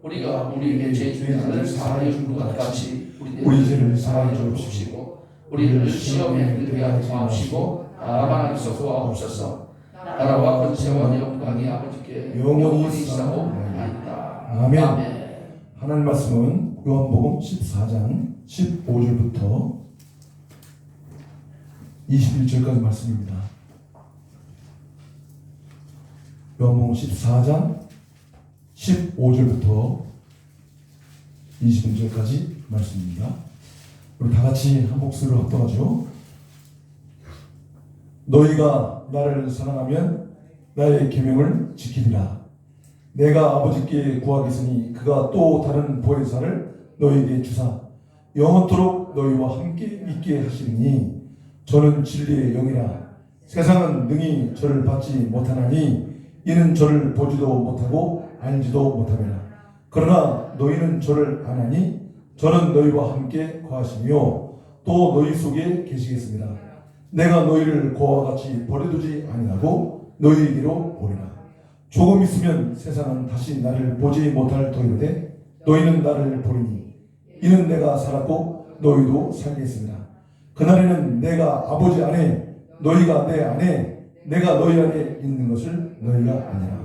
우리가 우리에게 죄를 사하여 준 것 같이 우리 죄를 사하여 주옵시고 우리를 시험에 들게 하지 마옵시고 다만 하소서 구하옵소서. 나라와 권세와 영광이 아버지께 영원히 있사옵나이다. 아멘. 아멘. 하나님 말씀은 요한복음 14장 15절부터 21절까지 말씀입니다. 요한복음 14장 15절부터 21절까지 말씀입니다. 우리 다 같이 한 목소리로 합독하죠. 너희가 나를 사랑하면 나의 계명을 지키리라. 내가 아버지께 구하겠으니 그가 또 다른 보혜사를 너희에게 주사 영원토록 너희와 함께 있게 하시리니 저는 진리의 영이라. 세상은 능히 저를 받지 못하나니 이는 저를 보지도 못하고 알지도 못하리라. 그러나 너희는 저를 아나니 저는 너희와 함께 거하시며 또 너희 속에 계시겠습니다. 내가 너희를 고와 같이 버려두지 아니하고 너희에게로 오리라. 조금 있으면 세상은 다시 나를 보지 못할 터이로되 너희는 나를 보리니 이는 내가 살았고 너희도 살겠습니다. 그날에는 내가 아버지 안에 너희가 내 안에 내가 너희 안에 있는 것을 너희가 아니라.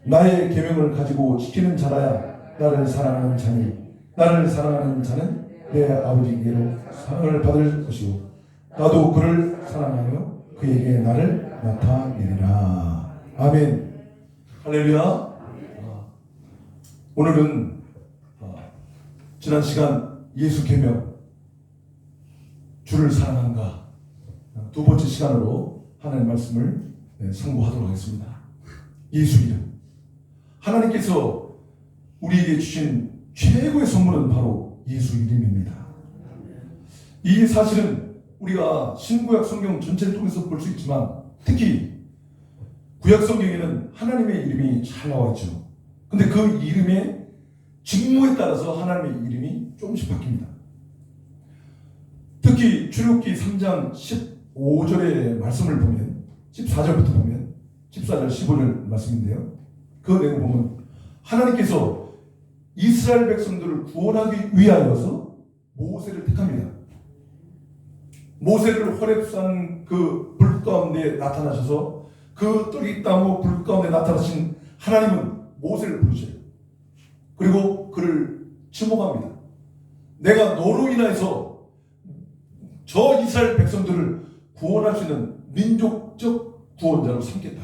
나의 계명을 가지고 지키는 자라야 나를 사랑하는 자니 나를 사랑하는 자는 내 아버지께로 사랑을 받을 것이고 나도 그를 사랑하며 그에게 나를 나타내리라. 아멘. 할렐루야. 오늘은 지난 시간 예수 계명 주를 사랑한가 두 번째 시간으로 하나님의 말씀을 상고하도록 하겠습니다. 예수 이름. 하나님께서 우리에게 주신 최고의 선물은 바로 예수 이름입니다. 이 사실은 우리가 신구약 성경 전체를 통해서 볼 수 있지만 특히 구약 성경에는 하나님의 이름이 잘 나와 있죠. 근데 그 이름의 직무에 따라서 하나님의 이름이 조금씩 바뀝니다. 특히 출애굽기 3장 15절의 말씀을 보면 14절부터 보면 14절 15절 말씀인데요. 그 내용 보면 하나님께서 이스라엘 백성들을 구원하기 위하여서 모세를 택합니다. 모세를 호렙산 그 불 가운데 나타나셔서 그 떡이 땅으로 불 가운데 나타나신 하나님은 모세를 부르셔요. 그리고 그를 지목합니다. 내가 너로 인해서 저 이스라엘 백성들을 구원할 수 있는 민족적 구원자로 삼겠다.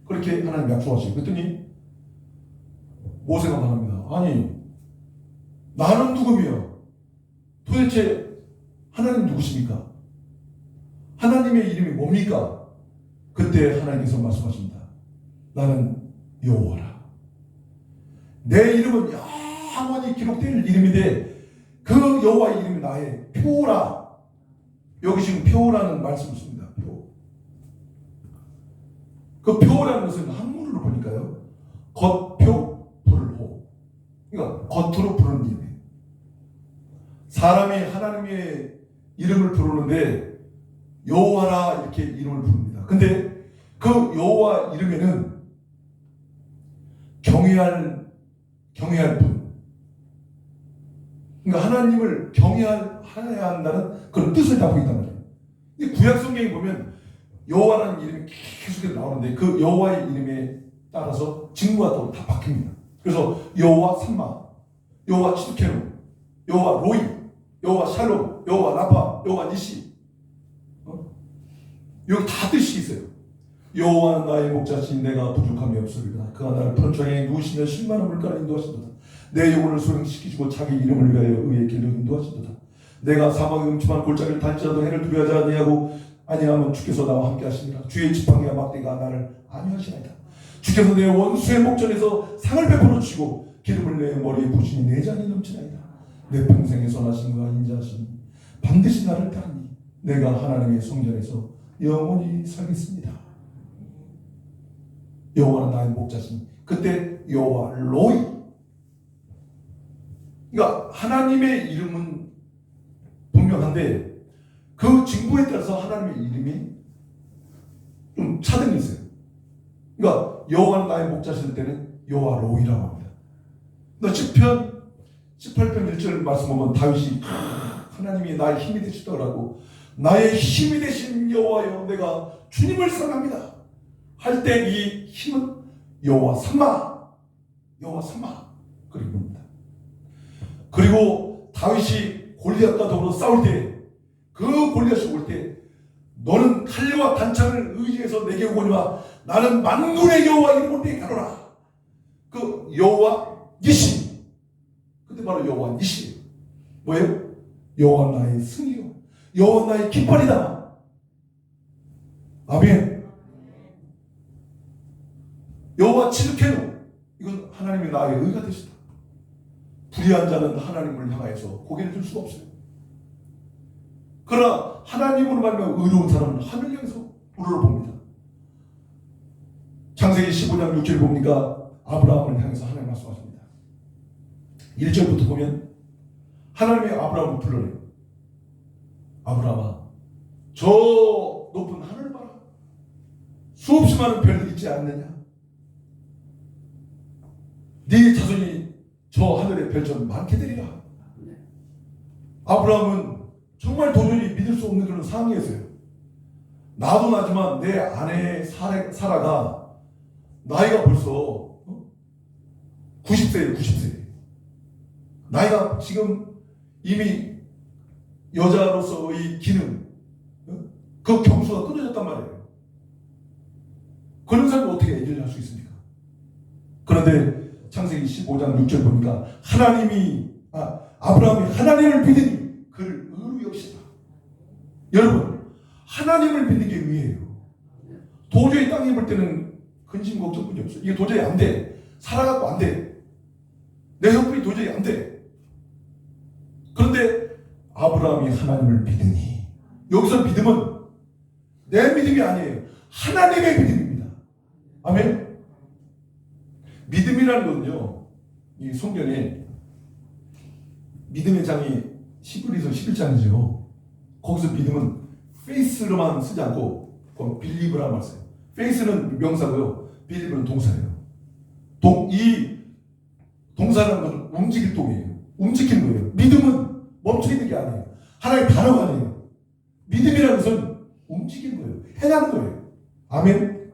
그렇게 하나님 약속하시고 그랬더니 모세가 말합니다. 아니 나는 누구며 도대체 하나님 누구십니까? 하나님의 이름이 뭡니까? 그때 하나님께서 말씀하십니다. 나는 여호와라. 내 이름은 영원히 기록될 이름인데 그 여호와의 이름이 나의 표라. 여기 지금 표라는 말씀을 씁니다. 표. 그 표라는 것은 한문으로 보니까요. 겉표 불호. 그러니까 겉으로 부르는 이름이에요. 사람이 하나님의 이름을 부르는데 여호와라 이렇게 이름을 부릅니다. 근데 그 여호와 이름에는 경외할 분. 그러니까 하나님을 경외해야 한다는 그런 뜻을 담고 있단 말이에요. 근데 구약 성경에 보면 여호와라는 이름이 계속 나오는데 그 여호와의 이름에 따라서 직무가 또 다 바뀝니다. 그래서 여호와 삼마, 여호와 치두케노, 여호와 로이, 여호와 샬롬, 여호와 라파, 여호와 니시. 여기 다 뜻이 있어요. 여호와는 나의 목자시니 내가 부족함이 없으리라. 그가 나를 푸른 창에 누우시며 신만한 물가를 인도하신도다. 내 영혼을 소생시키시고 자기 이름을 위하여 의의 길로 인도하신도다. 내가 사막의 음침한 골짜기를 다닐지라도 해를 두려워하지 아니하면 주께서 나와 함께 하시니라. 주의 지팡이와 막대가 나를 안위하시나이다. 주께서 내 원수의 목전에서 상을 베풀어 주시고 기름을 내 머리에 부으시니 내 잔이 넘치나이다. 내 평생의 선하심과 인자하심이 반드시 나를 따르니 내가 하나님의 성전에서 영원히 살겠습니다. 여호와는 나의 목자시니 그때 여호와 로이. 그러니까 하나님의 이름은 분명한데 그 징후에 따라서 하나님의 이름이 좀 차등이 있어요. 그러니까 여호와는 나의 목자실 때는 여호와 로이라고 합니다. 너 시편 18편 1절 말씀 보면 다윗이 하나님이 나의 힘이 되시더라고. 나의 힘이 되신 여호와여 내가 주님을 사랑합니다 할 때 이 힘은 여호와 삼마 그런 겁니다. 그리고 다윗이 골리앗과 더불어 싸울 때 그 골리앗이 올 때 너는 칼과 단창을 의지해서 내게 오거니와 나는 만군의 여호와 이름으로 내게 가노라. 그 여호와 니시, 그때 바로 여호와 니시 뭐예요? 여호와 나의 승이요 여호와 나의 깃발이다. 아멘. 여호와 칠케노, 이건 하나님이 나의 의가 되시다. 불의한 자는 하나님을 향하여서 고개를 들 수가 없어요. 그러나 하나님으로 말하면 의로운 사람은 하늘 향해서 우러러봅니다. 창세기 15장 6절 보니까 아브라함을 향해서 하나님 말씀하십니다. 1절부터 보면 하나님이 아브라함을 불러내요. 아브라함아, 저 높은 하늘을 봐라. 수없이 많은 별들이 있지 않느냐? 네 자손이 저 하늘의 별처럼 많게 되리라. 아브라함은 정말 도저히 믿을 수 없는 그런 상황이었어요. 나도 나지만 내 아내 사라가 나이가 벌써 90세예요. 90세. 나이가 지금 이미 여자로서의 기능, 그 경수가 끊어졌단 말이에요. 그런 사람이 어떻게 애를 할 수 있습니까? 그런데 창세기 15장 6절 보니까 아브라함이 하나님을 믿으니 그를 의로 여기시다. 여러분, 하나님을 믿는 게 의예요. 도저히 땅에 볼 때는 근심 걱정뿐이 없어요. 이게 도저히 안 돼. 살아갖고 안 돼. 내 형편이 도저히 안 돼. 그런데 아브라함이 하나님을 믿으니, 여기서 믿음은 내 믿음이 아니에요. 하나님의 믿음입니다. 아멘. 믿음이라는 건요, 이 성경에 믿음의 장이 히브리서 11장이죠. 거기서 믿음은 페이스로만 쓰지 않고 빌리브라는 말 써요. 페이스는 명사고요, 빌리브는 동사예요. 이 동사라는 것은 움직일 동이에요. 움직이는 거예요. 믿음은 멈춰 있는 게 아니에요. 하나의 단어가 아니에요. 믿음이라는 것은 움직이는 거예요. 행하는 거예요. 아멘.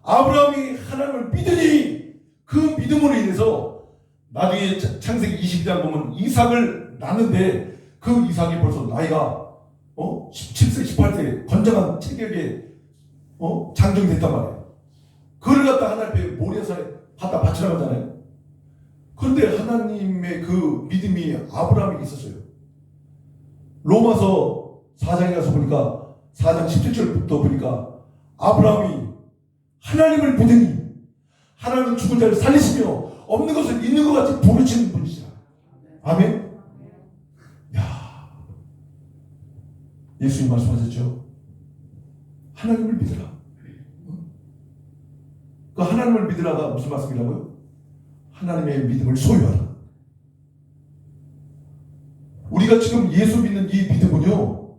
아브라함이 하나님을 믿으니 그 믿음으로 인해서 나중에 창세기 22장 보면 이삭을 낳는데 그 이삭이 벌써 나이가 17세, 18세 건장한 체격에 장정이 됐단 말이에요. 그를 갖다 하나님 앞에 모리아산에 갖다 바치라고 하잖아요. 그런데 하나님의 그 믿음이 아브라함에게 있었어요. 로마서 4장에 가서 보니까 4장 17절부터 보니까 아브라함이 하나님을 믿으니 하나님은 죽은 자를 살리시며 없는 것을 있는 것 같이 부르치는 분이시라. 아멘. 야, 예수님 말씀하셨죠. 하나님을 믿으라. 그 하나님을 믿으라가 무슨 말씀이라고요? 하나님의 믿음을 소유하라. 우리가 지금 예수 믿는 이 믿음은요,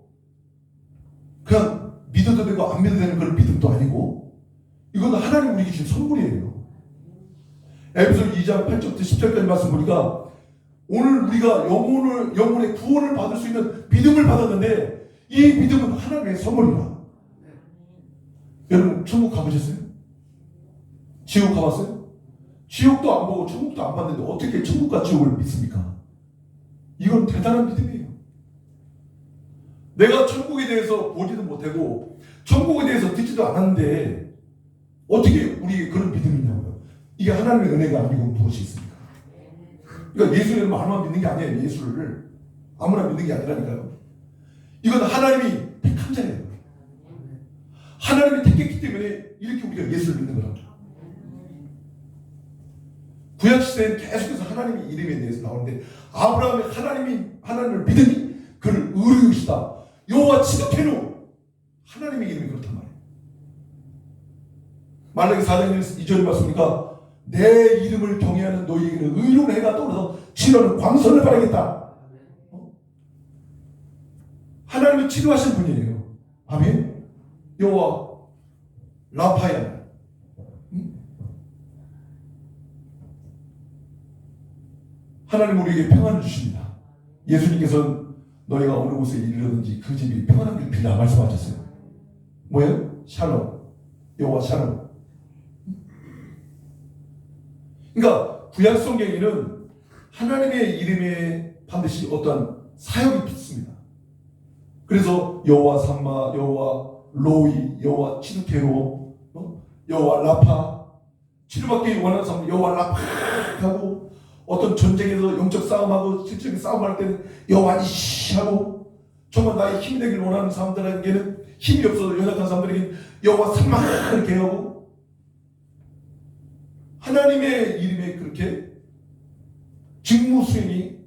그냥 믿어도 되고 안 믿어도 되는 그런 믿음도 아니고, 이건 하나님 우리에게 주신 선물이에요. 에베소 2장 8절부터 10절까지 말씀 보니까 오늘 우리가 영혼의 구원을 받을 수 있는 믿음을 받았는데 이 믿음은 하나님의 선물이라. 여러분, 천국 가보셨어요? 지옥 가봤어요? 지옥도 안 보고 천국도 안 봤는데 어떻게 천국과 지옥을 믿습니까? 이건 대단한 믿음이에요. 내가 천국에 대해서 보지도 못하고 천국에 대해서 듣지도 않았는데 어떻게 우리에게 그런 믿음이 있냐고요. 이게 하나님의 은혜가 아니고 무엇이 있습니까? 그러니까 예수를 하나만 믿는 게 아니에요. 예수를 아무나 믿는 게 아니라니까요. 이건 하나님이 택한 자예요. 하나님이 택했기 때문에 이렇게 우리가 예수를 믿는 거라고. 구약시대에는 계속해서 하나님의 이름에 대해서 나오는데 아브라함이 하나님을 믿으니 그를 의로 여기시다. 여호와 치드케노, 하나님의 이름이 그렇단 말이에요. 말라기 4장 2절에 말씀이니까 내 이름을 경외하는 너희에게는 의로운 해가 떠오르서 치료는 광선을 바라겠다. 하나님이 치료하신 분이에요. 아멘. 여호와 라파야. 하나님 우리에게 평안을 주십니다. 예수님께서는 너희가 어느 곳에 이르든지 그 집이 평안한 길 빌라 말씀하셨어요. 뭐예요? 샬롬. 여호와 샬롬. 그러니까 구약 성경에는 하나님의 이름에 반드시 어떠한 사역이 붙습니다. 그래서 여호와 삼마, 여호와 로이, 여호와 치두케로, 여호와 라파, 치료받기 원하는 사람 여호와 라파 하고, 어떤 전쟁에서 영적 싸움하고 실적인 싸움할 때는 여호와 니시 하고, 정말 나의 힘이 되길 원하는 사람들에게는, 힘이 없어서 연약한 사람들에게는 여호와 삼마 이렇게 하고, 하나님의 이름에 그렇게 직무 수행이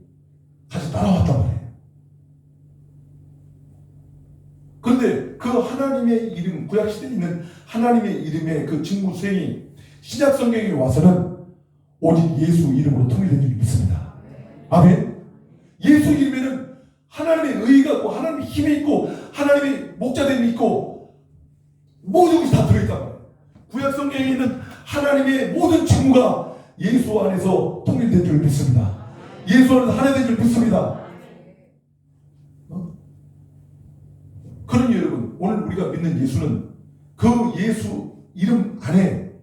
같이 따라왔단 말이에요. 그런데 그 하나님의 이름, 구약시대에 있는 하나님의 이름의 그 직무 수행이 신약 성경에 와서는 오직 예수 이름으로 통일된 줄 믿습니다. 아멘. 예수 이름에는 하나님의 의가 있고, 하나님의 힘이 있고, 하나님의 목자됨이 있고, 모든 것이 다 들어있단 말이에요. 구약 성경에 있는 하나님의 모든 직무가 예수 안에서 통일된 줄 믿습니다. 예수 안에서 하나 된 줄 믿습니다. 그러니 여러분, 오늘 우리가 믿는 예수는 그 예수 이름 안에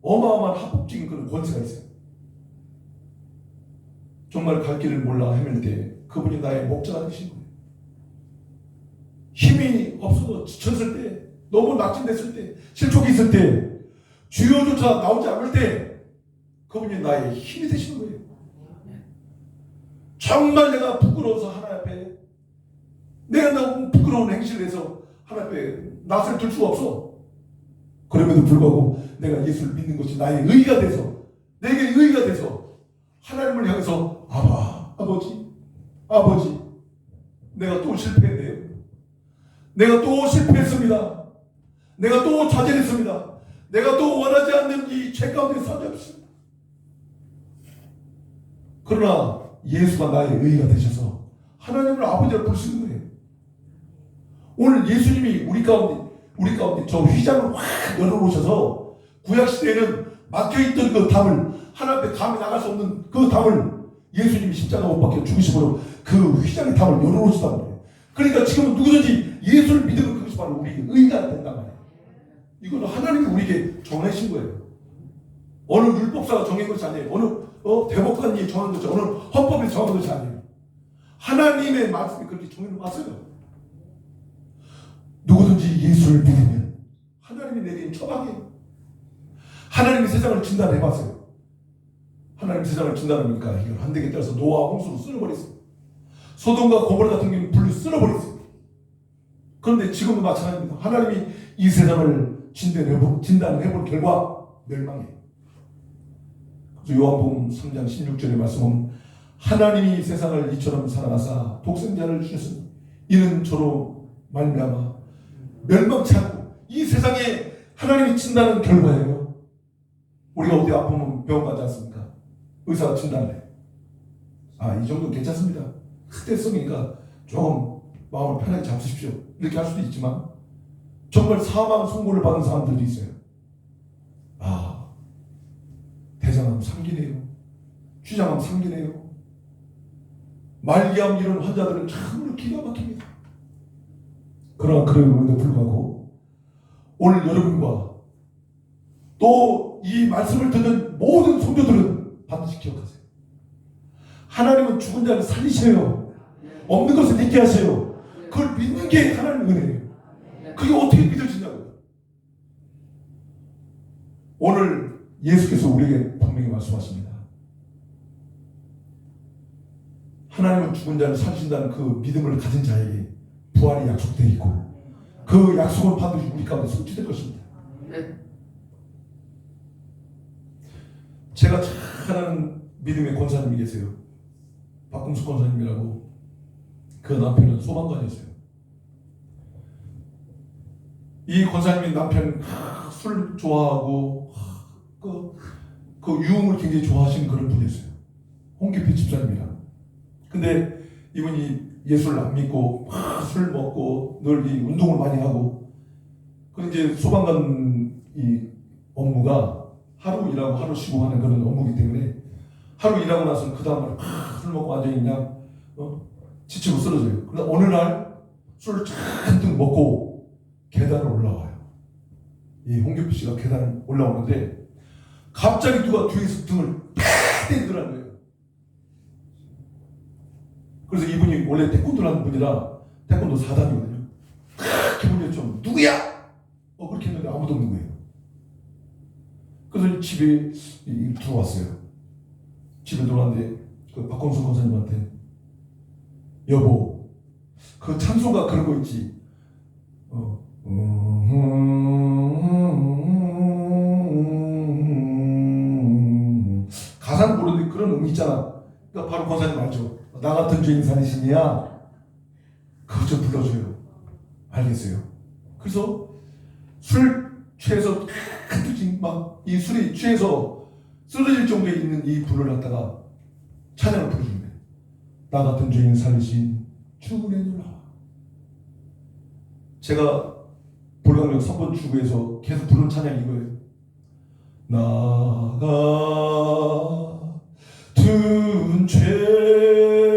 어마어마한 합법적인 그런 권세가 있어요. 정말 갈 길을 몰라 헤맬 때 그분이 나의 목자가 되신 거예요. 힘이 없어서 지쳤을 때, 너무 낙진됐을 때, 실족이 있을 때, 주요조차 나오지 않을 때 그분이 나의 힘이 되시는 거예요. 정말 내가 부끄러워서 하나님 앞에, 내가 너무 부끄러운 행실을 해서 하나님 앞에 낯을 들 수가 없어. 그럼에도 불구하고 내가 예수를 믿는 것이 나의 의가 돼서, 내게 의가 돼서 하나님을 향해서 아버지 내가 또 실패했네요. 내가 또 실패했습니다. 내가 또 좌절했습니다. 내가 또 원하지 않는 이 죄 가운데 사죄했습니다. 그러나 예수가 나의 의가 되셔서 하나님을 아버지로 부를 수 있는 거예요. 오늘 예수님이 우리 가운데 저 휘장을 확 열어놓으셔서, 구약시대에는 막혀있던 그 담을, 하나님 앞에 감히 나갈 수 없는 그 담을 예수님이 십자가 못 박혀 죽으심으로 그 휘장의 담을 열어놓으시단 말이에요. 그러니까 지금은 누구든지 예수를 믿으면 그것이 바로 우리의 의가 된단 말이에요. 이거는 하나님이 우리에게 정하신 거예요. 어느 율법사가 정한 것이 아니에요. 어느 대법관이 정한 것이 아니에요. 어느 헌법이 정한 것이 아니에요. 하나님의 말씀이 그렇게 정해놓았어요. 누구든지 예수를 믿으면 하나님이 내게 처방해요. 하나님이 세상을 진단해봤어요. 하나님이 세상을 진단하니까 이걸 안 되겠다 해서 노아와 홍수로 쓸어버렸어요. 소돔과 고모라 같은 경우는 불로 쓸어버렸어요. 그런데 지금도 마찬가지입니다. 하나님이 이 세상을 진단해본 결과 멸망해요. 그래서 요한복음 3장 16절의 말씀은 하나님이 세상을 이처럼 사랑하사 독생자를 주셨으니 이는 저로 말미암아 멸망치 않고, 이 세상에 하나님이 친다는 결과예요. 우리가 어디 아프면 병원 가지 않습니까? 의사가 진단을 해요. 이 정도 괜찮습니다. 스트레스니까 조금 마음을 편하게 잡수십시오. 이렇게 할 수도 있지만 정말 사망 선고를 받은 사람들도 있어요. 대장암 3기네요. 췌장암 3기네요. 말기암 이런 환자들은 참으로 기가 막힙니다. 그러나 그럼에도 불구하고 오늘 여러분과 또 이 말씀을 듣는 모든 성도들은 반드시 기억하세요. 하나님은 죽은 자를 살리셔요. 없는 것을 있게 하셔요. 그걸 믿는 게 하나님의 은혜예요. 그게 어떻게 믿어지냐고요. 오늘 예수께서 우리에게 분명히 말씀하십니다. 하나님은 죽은 자를 살리신다는 그 믿음을 가진 자에게 부활이 약속되어 있고, 그 약속은 반드시 우리 가운데 성취될 것입니다. 제가 잘 아는 믿음의 권사님이 계세요. 박금숙 권사님이라고. 그 남편은 소방관이었어요. 이 권사님의 남편 술 좋아하고 그 유흥을 굉장히 좋아하시는 그런 분이었어요. 홍기표 집사님이랑. 근데 이분이 예수를 안 믿고 술 먹고 늘 이 운동을 많이 하고, 그 이제 소방관 이 업무가 하루 일하고 하루 쉬고 하는 그런 업무이기 때문에 하루 일하고 나서 그 다음날 술 먹고 완전히 그냥 지치고 쓰러져요. 그러다 어느 날 술을 잔뜩 먹고 계단을 올라와요. 이 홍규표 씨가 계단을 올라오는데 갑자기 누가 뒤에서 등을 팍 때리더라는 거예요. 그래서 이분이 원래 태권도를 하는 분이라 태권도 4단이거든요. 기분이 좀 누구야? 그렇게 했는데 아무도 없는 거예요. 그래서 집에 들어왔어요. 집에 들어왔는데 그 박건수 권사님한테 여보 그 찬송가 그런 거 있지 가사는 모르는데 그런 음이 있잖아. 그러니까 바로 권사님 알죠. 나 같은 죄인 살리시니야 그거 좀 불러줘요. 알겠어요. 그래서 술 취해서 막 이 술이 취해서 쓰러질 정도에 있는 이 분을 갖다가 찬양을 부르는데 나 같은 죄인 살리신 주문에 놀라와. 제가 볼강역 3번 출구에서 계속 부르는 찬양이 이거예요. 나 같은 죄인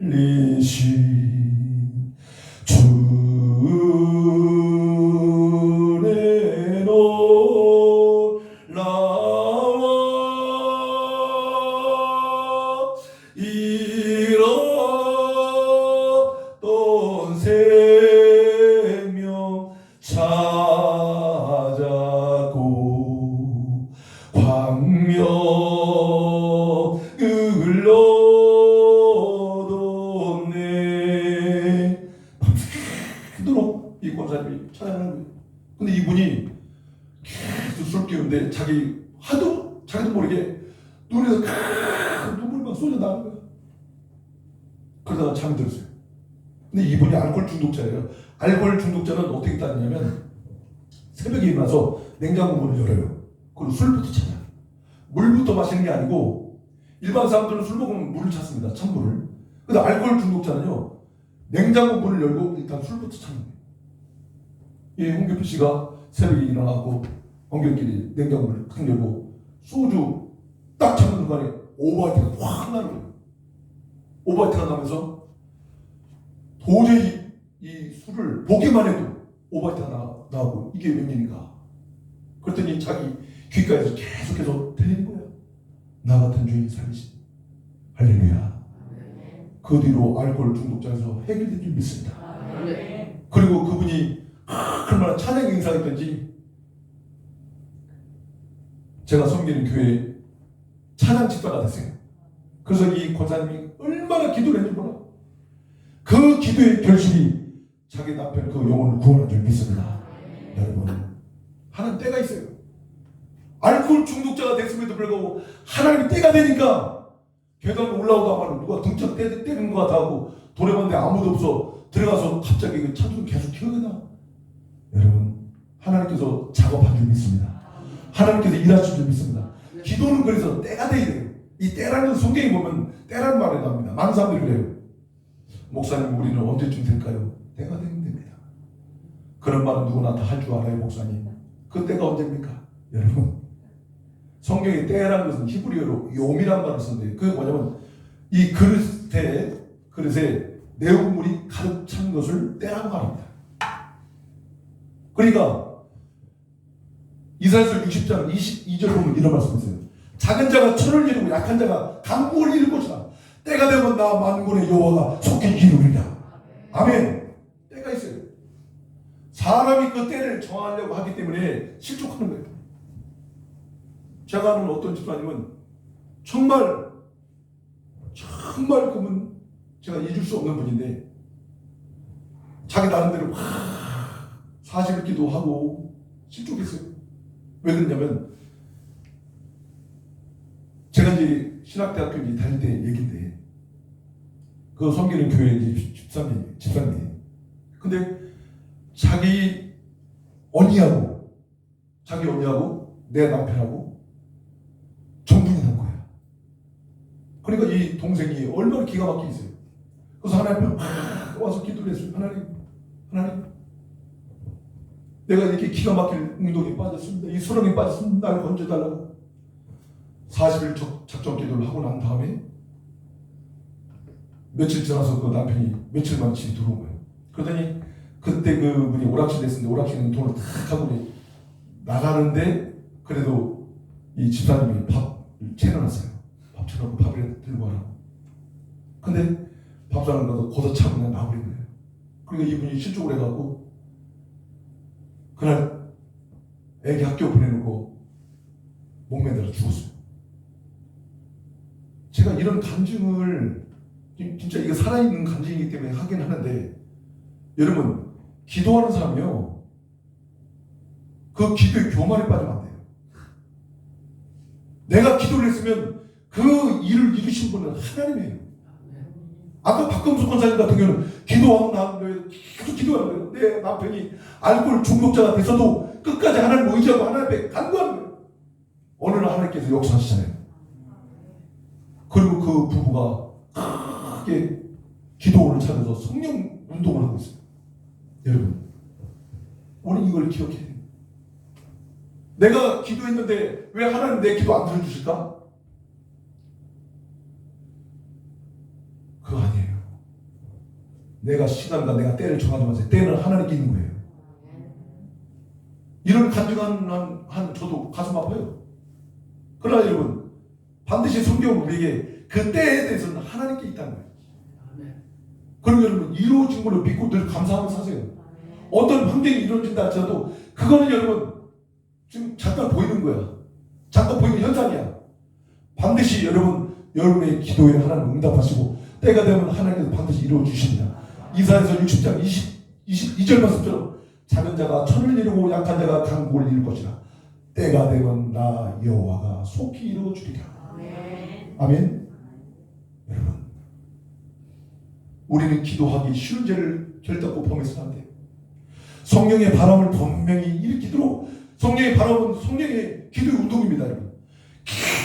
살리신 주내 놀라와 잃었던 생명 찾았고 광명을 얻었네. 밤새도록 이 권사님이 찬양하는 거예요. 근데 이분이 계속 술 끼우는데 자기도 모르게 눈에서 눈물이 막 쏟아 나는 거야. 그러다가 잠이 들었어요. 근데 이분이 알코올 중독자예요. 알코올 중독자는 어떻게 따지냐면 새벽에 일어나서 냉장고 문을 열어요. 그리고 술부터 찾아요. 물부터 마시는 게 아니고 일반 사람들은 술 먹으면 물을 찾습니다. 찬물을. 근데 알코올 중독자는요. 냉장고 문을 열고 일단 술부터 찾는 거예요. 이 홍규표 씨가 새벽에 일어나고 엉겹끼리 냉장고 문을 탁 열고 소주 딱 찾는 순간에 오버하이트가 확 나는 거예요. 오버하이트가 나면서 도저히 이 술을 보기만 해도 오버하이트가 나오고 이게 웬일인가. 그랬더니 자기 귓가에서 계속해서 들리는 거예요. 나 같은 죄인 살리신. 할렐루야. 그 뒤로 알코올 중독자에서 해결된 줄 믿습니다. 그리고 그분이 얼마나 찬양 인사했던지 제가 섬기는 교회 찬양 집사가 됐어요. 그래서 이 권사님이 얼마나 기도를 했는지 몰라. 그 기도의 결실이 자기 남편 그 영혼을 구원한 줄 믿습니다. 여러분 하나님 때가 있어요. 알코올 중독자가 됐음에도 불구하고 하나님이 때가 되니까 계단 올라오다가는 누가 등짝 때리는 것 같아 하고 돌아봤는데 아무도 없어. 들어가서 갑자기 그 찬송 계속 튀어나. 여러분 하나님께서 작업한 줄 믿습니다. 하나님께서 일하신 줄 믿습니다. 기도는 그래서 때가 돼야 돼요. 이 때라는 성경에 보면 때라는 말이 나옵니다. 많은 사람들이 그래요. 목사님 우리는 언제쯤 될까요? 때가 되면 됩니다. 그런 말은 누구나 다 할 줄 알아요. 목사님 그 때가 언제입니까? 여러분 성경에 때라는 것은 히브리어로 요미란 말을 쓰는데 그게 뭐냐면 이 그릇에 내용물이 가득 찬 것을 때라고 말합니다. 그러니까 이사야서 60장 22절 보면 이런 말씀 있어요. 작은 자가 천을 이루고 약한 자가 강국을 이룰 것이다. 때가 되면 나 만군의 여호와가 속히 이루리라. 아멘. 때가 있어요. 사람이 그 때를 정하려고 하기 때문에 실족하는 거예요. 제가 아는 어떤 집사님은 정말 그분 제가 잊을 수 없는 분인데 자기 나름대로 사실 기도하고 실족했어요. 왜 그러냐면 제가 이제 신학대학교 이제 다닐 때 얘기인데 그 섬기는 교회 이제 집사님 근데 자기 언니하고 내 남편하고 정분이 난 거야. 그러니까 이 동생이 얼마나 기가 막히게 있어요. 그래서 하나님 와서 기도를 했어요. 하나님 내가 이렇게 기가 막힐 운동에 빠졌습니다. 이 수렁에 빠졌습니다. 나를 건져달라고 40일 작정 기도를 하고 난 다음에 며칠 지나서 그 남편이 며칠 만에 집에 들어온 거예요. 그러더니 그때 그분이 오락실 됐는데 오락실은 돈을 탁 하고 나가는데 그래도 이 집사님이 밥을 채워놨어요. 밥 채워놓고 밥을 들고 가라고. 근데 밥상을 가서 걷어차고 그냥 나버린 거예요. 그러니까 이분이 실족을 해갖고 그날 애기 학교 보내놓고 목매달아 죽었어요. 제가 이런 간증을 진짜 이거 살아있는 간증이기 때문에 하긴 하는데 여러분 기도하는 사람이요 그 기도의 교만에 빠지면 안 돼요. 내가 기도를 했으면 그 일을 이루신 분은 하나님이에요. 아까 박금수 권사님 같은 경우는 기도하고 나면 계속 기도하는 거예요. 내 남편이 알코올 중독자가 돼서도 끝까지 하나님 의지하고 하나님 앞에 간구하는 거예요. 어느 날 하나님께서 역사하시잖아요. 그리고 그 부부가 크게 기도를 찾아서 성령 운동을 하고 있어요. 여러분 우리 이걸 기억해야 돼요. 내가 기도했는데 왜 하나님 내 기도 안 들어주실까? 그거 아니에요. 내가 시간과 내가 때를 정하지 마세요. 때는 하나님께 있는 거예요. 이런 간증한 한 저도 가슴 아파요. 그러나 여러분 반드시 성경은 우리에게 그 때에 대해서는 하나님께 있다는 거예요. 그리고 여러분 이루어진 걸로 믿고 늘 감사하면서 사세요. 어떤 환경이 이루어진다 할지라도 그거는 여러분 지금 잠깐 보이는 거야. 잠깐 보이는 현상이야. 반드시 여러분의 기도에 하나님 응답하시고 때가 되면 하나님께서 반드시 이루어주십니다. 이사야서 60장 22절 말씀처럼 작은 자가 천을 이루고 약한 자가 강국을 이룰 것이라. 때가 되면 나 여호와가 속히 이루어주리라. 아멘. 여러분 우리는 기도하기 쉬운 죄를 결단코 범해서는 안 돼요. 성령의 바람을 분명히 일으키도록 성령의 바람은 성령의 기도의 운동입니다. 여러분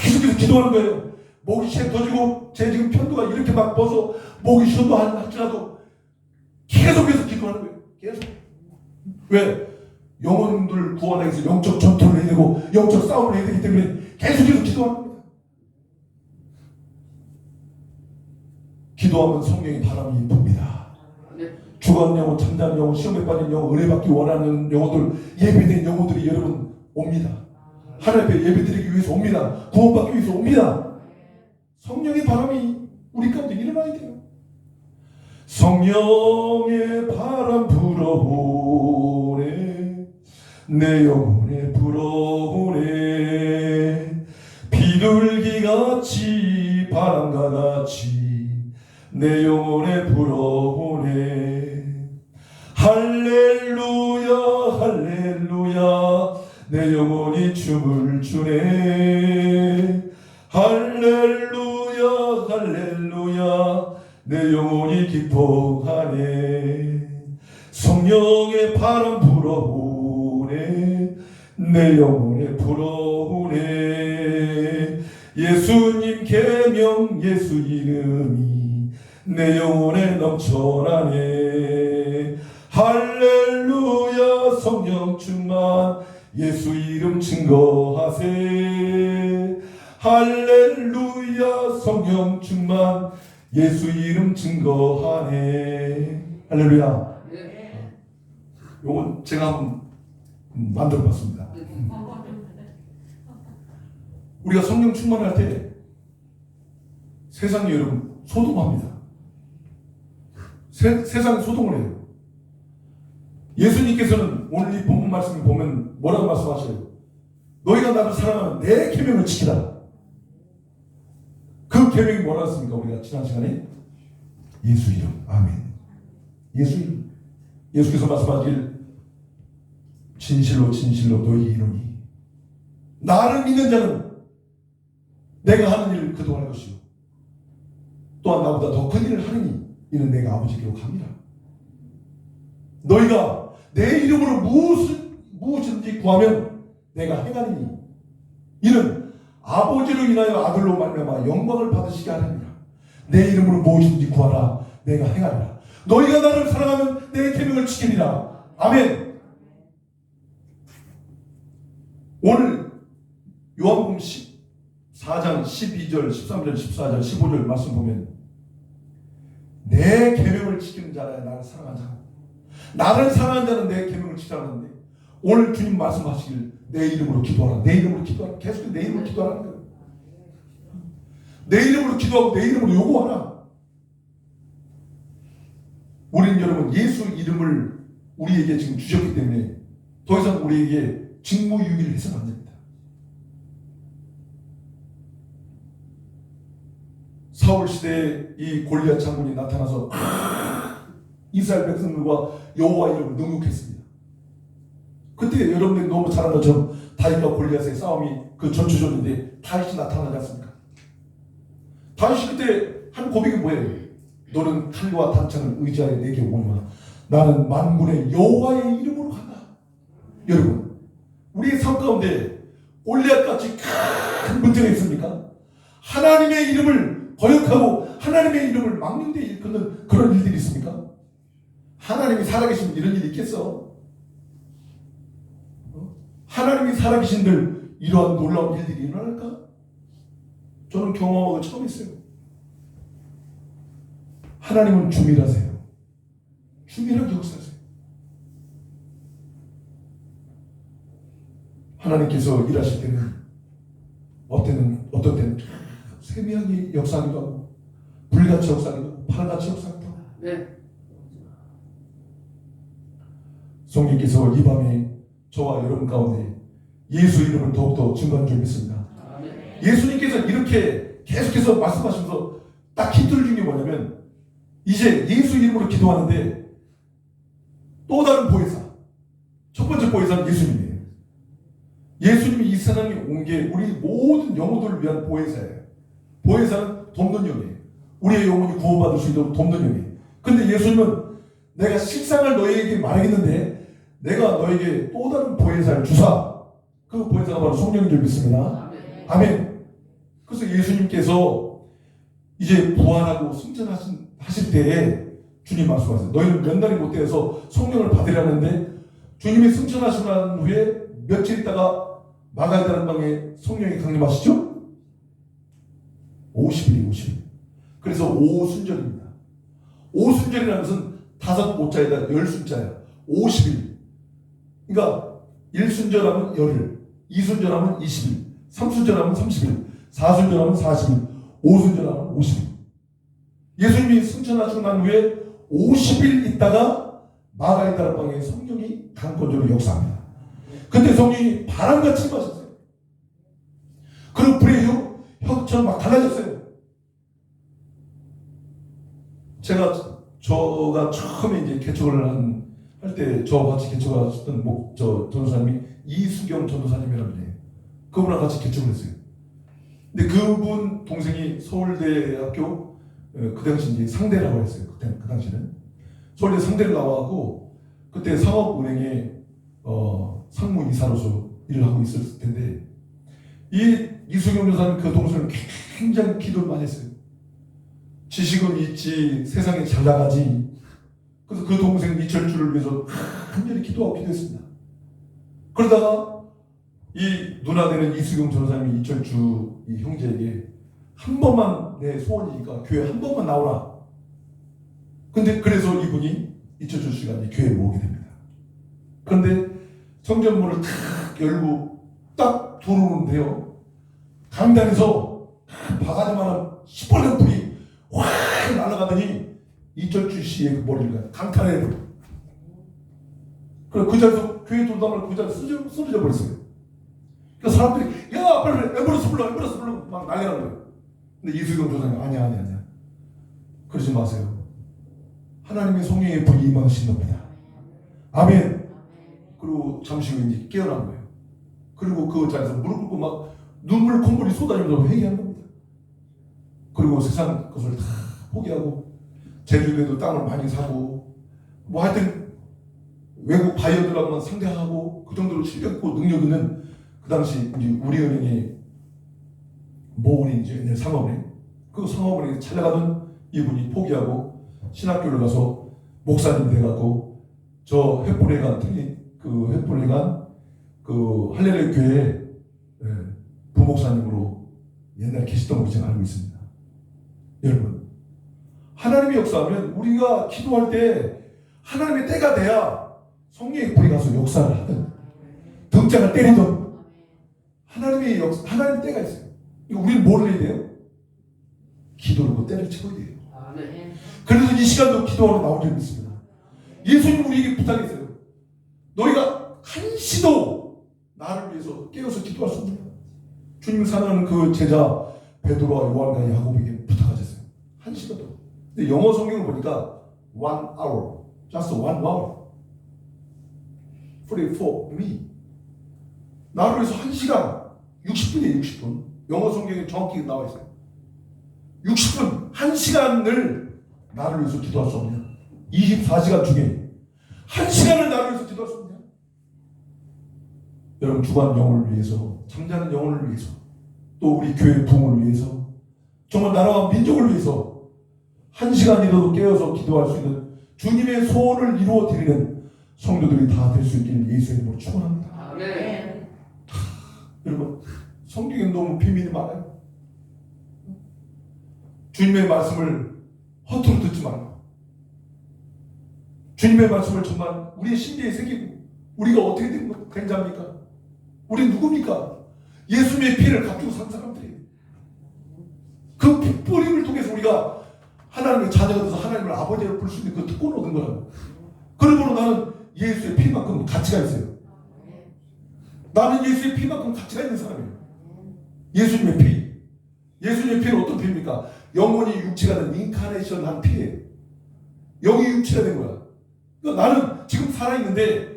계속해서 기도하는 거예요. 목이 ሼ 터지고 제 지금 편도가 이렇게 막 벗어 목이 쉬어도 할지라도 계속해서 기도하는 거예요. 계속. 왜? 영혼들 구원하기 위해서 영적 전투를 해야 되고 영적 싸움을 해야 되기 때문에 계속해서 기도하는 겁니다. 기도하면 성령의 바람이 붑니다. 죽은 영혼, 참된 영혼, 시험에 빠진 영혼, 은혜 받기 원하는 영혼들, 예배된 영혼들이 여러분 옵니다. 하나님 앞에 예배 드리기 위해서 옵니다. 구원받기 위해서 옵니다. 성령의 바람이 우리 가운데 일어나야 돼요. 성령의 바람 불어오네 내 영혼에 불어오네 비둘기같이 바람과 같이 내 영혼에 불어오네 할렐루야 할렐루야 내 영혼이 춤을 추네 할렐루야 할렐루야 내 영혼이 기뻐하네 성령의 바람 불어오네 내 영혼에 불어오네 예수님 계명 예수 이름이 내 영혼에 넘쳐나네 할렐루야 성령 충만 예수 이름 증거하세 할렐루야 성령 충만 예수 이름 증거하네 할렐루야. 요건 제가 한번 만들어 봤습니다. 우리가 성령 충만할 때 세상이 여러분 소동합니다. 세상이 소동을 해요. 예수님께서는 오늘 이 본문 말씀을 보면 뭐라고 말씀하셔요? 너희가 나를 사랑하면 내 계명을 지키라. 그 계명이 뭐라고 했습니까? 우리가 지난 시간에 예수 이름. 아멘. 예수 이름. 예수께서 말씀하길 진실로 진실로 너희 이름이 나를 믿는 자는 내가 하는 일을 그도 할 것이요 또한 나보다 더 큰 일을 하느니 이는 내가 아버지께로 갑니다. 너희가 내 이름으로 무엇이든지 구하면 내가 행하리니 이는 아버지로 인하여 아들로 말미암아 영광을 받으시게 하느니라. 내 이름으로 무엇이든지 구하라 내가 행하리라. 너희가 나를 사랑하면 내 계명을 지키리라. 아멘. 오늘 요한복음 14장 12절, 13절, 14절, 15절 말씀 보면 내 계명을 지키는 자라 나를 사랑하는 자. 나를 사랑하는 자는 내 계명을 지키라는데 오늘 주님 말씀하시길 내 이름으로 기도하라. 내 이름으로 기도하라. 계속 내 이름으로 기도하라는 거예요. 내 이름으로 기도하고 내 이름으로 요구하라. 우리는 여러분 예수 이름을 우리에게 지금 주셨기 때문에 더 이상 우리에게 직무유기를 해서는 안 됩니다. 사울 시대에 이 골리앗 장군이 나타나서 이스라엘 백성들과 여호와 이름을 능욕했습니다. 그때 여러분들이 너무 잘 아는 것처럼 다윗과 골리앗의 싸움이 그 전초전인데 다윗이 나타나지 않습니까? 다윗이 그때 한 고백이 뭐예요? 너는 칼과 단창을 의지하여 내게 오니와 나는 만군의 여호와의 이름으로 간다. 여러분 우리의 삶 가운데 골리앗같이 큰 문제가 있습니까? 하나님의 이름을 거역하고 하나님의 이름을 막는 데 일컫는 그런 일들이 있습니까? 하나님이 살아계시면 이런 일이 있겠어? 하나님이 살아계신들 이러한 놀라운 일들이 일어날까? 저는 경험하고 처음 했어요. 하나님은 주밀하세요. 주밀하게 역사하세요. 하나님께서 일하실 때는 어떤 때는 세미하게 역사하기도 하고 불같이 역사하기도 하고 파랑같이 역사하기도 하고. 네. 성령께서 이 밤에 저와 여러분 가운데 예수 이름을 더욱더 증거한 줄 믿습니다. 예수님께서 이렇게 계속해서 말씀하시면서 딱 힌트를 준 게 뭐냐면 이제 예수 이름으로 기도하는데 또 다른 보혜사, 첫 번째 보혜사는 예수님이에요. 예수님이 이 세상에 온 게 우리 모든 영혼들을 위한 보혜사예요. 보혜사는 돕는 영이에요. 우리의 영혼이 구원받을 수 있도록 돕는 영이에요. 근데 예수님은 내가 실상을 너희에게 말하겠는데 내가 너에게 또 다른 보혜사를 주사. 그 보혜사가 바로 성령인 줄 믿습니다. 아멘. 그래서 예수님께서 이제 부활하고 승천하실 때에 주님 말씀하세요. 너희는 몇 날이 못 되어서 성령을 받으려는데 주님이 승천하시고 난 후에 며칠 있다가 마가다른 방에 성령이 강림하시죠? 50일이 50일. 그래서 오순절입니다. 오순절이라는 것은 5모자에다 10순자야. 50일. 그러니까 1순절하면 열흘, 2순절하면 20일, 3순절하면 30일, 4순절하면 40일, 5순절하면 50일. 예수님이 승천하시고 난 후에 50일 있다가 마가의 다락방에 성령이 강권적으로 역사합니다. 그때 성령이 바람같이 임하셨어요. 그리고 불의 혀처럼 막 달라졌어요. 저가 처음에 이제 개척을 할 때 저와 같이 개척하셨던 전도사님이 이수경 전도사님이라는 분이에요. 그분랑 같이 개척을 했어요. 근데 그분 동생이 서울대학교 그 당시 이제 상대라고 했어요. 그 당시는 서울대 상대를 나와갖고 그때 상업은행에 상무이사로서 일을 하고 있었을 텐데 이 이수경 전도사님 그 동생은 굉장히 기도를 많이 했어요. 지식은 있지 세상에 잘 나가지. 그래서 그 동생 이철주를 위해서 간절히 기도하고 기도했습니다. 그러다가 이 누나 되는 이수경 전도사님이 이철주 이 형제에게 한 번만 내 소원이니까 교회 한 번만 나오라. 근데 그래서 이분이 이철주 씨가 이제 교회에 오게 됩니다. 그런데 성전문을 탁 열고 딱 들어오는데요. 강단에서 바가지만한 시뻘건 불이 확 날아가더니 이철주 씨의 그 머리를 강탈해. 그래서 그 자리에서 교회 돌담을 그 자리에서 쓰러져 버렸어요. 그래서 사람들이 야 빨리 앰뷸런스 불러 막 난리나는 거예요. 근데 이수경 조사님 아니야 그러지 마세요. 하나님의 성령의 불이 임하신 겁니다. 아멘. 그리고 잠시 후에 이제 깨어난 거예요. 그리고 그 자리에서 무릎 꿇고 막 눈물 콧물이 쏟아지면서 회개한 겁니다. 그리고 세상 것을 다 포기하고 제주도에도 땅을 많이 사고 뭐 하여튼 외국 바이어들하고만 상대하고 그 정도로 실력 있고 능력 있는 그 당시 이제 우리은행의 모은행이죠. 상업은행. 그 상업은행에 찾아가던 이분이 포기하고 신학교를 가서 목사님 돼갖고 저 횃불회관 그 할렐루야 교회 부목사님으로 옛날에 계시던 걸 제가 알고 있습니다. 여러분, 하나님의 역사하면 우리가 기도할 때 하나님의 때가 돼야 성령의 불이 가서 역사를 하든 등장을 때리든 하나님의 때가 있어요. 이거 우리는 뭘 해야 돼요? 기도로 그 때를 채워야 돼요. 그래서 이 시간도 기도하러 나온 적이 있습니다. 예수님 우리에게 부탁했어요. 너희가 한시도 나를 위해서 깨어서 기도할 수 없느냐. 주님을 사랑하는 그 제자 베드로와 요한과 야고보에게 부탁하셨어요. 한시도. 근데 영어 성경을 보니까 1 hour, just 1 hour. Pray for me. 나를 위해서 1시간, 60분이에요, 60분. 영어 성경에 정확히 나와 있어요. 60분, 1시간을 나를 위해서 기도할 수 없냐? 24시간 중에 1시간을 나를 위해서 기도할 수 없냐? 여러분, 주간 영혼을 위해서, 잠자는 영혼을 위해서, 또 우리 교회 부흥을 위해서, 정말 나라와 민족을 위해서 1시간이라도 깨어서 기도할 수 있는 주님의 소원을 이루어 드리는 성도들이 다 될 수 있기를 예수의 이름으로 축원합니다. 아멘. 여러분, 성경에 너무 비밀이 많아요. 주님의 말씀을 허투루 듣지 말고 주님의 말씀을 정말 우리의 심리에 새기고 우리가 어떻게 된 자입니까? 우리 누굽니까? 예수님의 피를 가지고 산 사람들이에요. 그 핏뿌림을 통해서 우리가 하나님의 자녀가 돼서 하나님을 아버지로 부를 수 있는 그 특권을 얻은 거라고. 그러므로 나는 예수의 피만큼 가치가 있어요. 나는 예수의 피만큼 가치가 있는 사람이에요. 예수님의 피. 예수님의 피는 어떤 피입니까? 영혼이 육체가 된 인카네이션 한 피예요. 영이 육체가 된 거야. 그러니까 나는 지금 살아있는데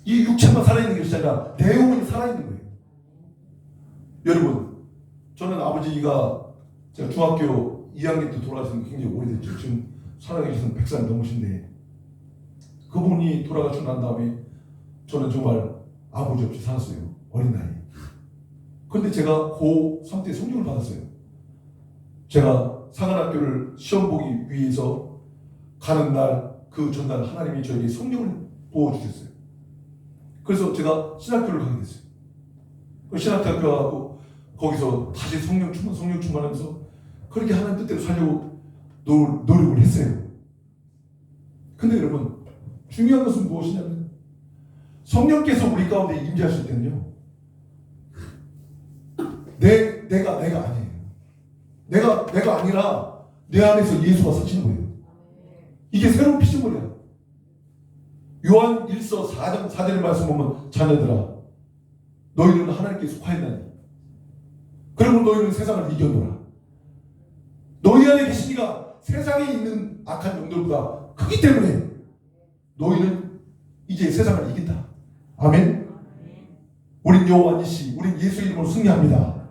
이 육체만 살아있는 것이 아니라 내 영혼이 살아있는 거예요. 여러분, 저는 아버지가 제가 중학교 2학년 때 돌아가신 게 굉장히 오래됐죠. 지금 살아계시는 100살 넘으신데 그분이 돌아가시고 난 다음에 저는 정말 아버지 없이 살았어요. 어린 나이. 그런데 제가 고3 때 성령을 받았어요. 제가 상한학교를 시험 보기 위해서 가는 날 그 전날 하나님이 저에게 성령을 부어주셨어요. 그래서 제가 신학교를 가게 됐어요. 그 신학교 가고 거기서 다시 성령 충만하면서 그렇게 하나님 뜻대로 살려고 노력을 했어요. 근데 여러분, 중요한 것은 무엇이냐면 성령께서 우리 가운데 임재하실 때는요, 내가 아니에요. 내가 아니라 내 안에서 예수가 사시는 거예요. 이게 새로운 피조물이야. 요한 1서 4절 말씀 보면 자녀들아 너희는 하나님께 속하였나니 그러면 너희는 세상을 이겨노라. 너희 안에 계신 이가 세상에 있는 악한 영들보다 크기 때문에 너희는 이제 세상을 이긴다. 아멘. 우린 여호와 니시, 우린 예수 이름으로 승리합니다.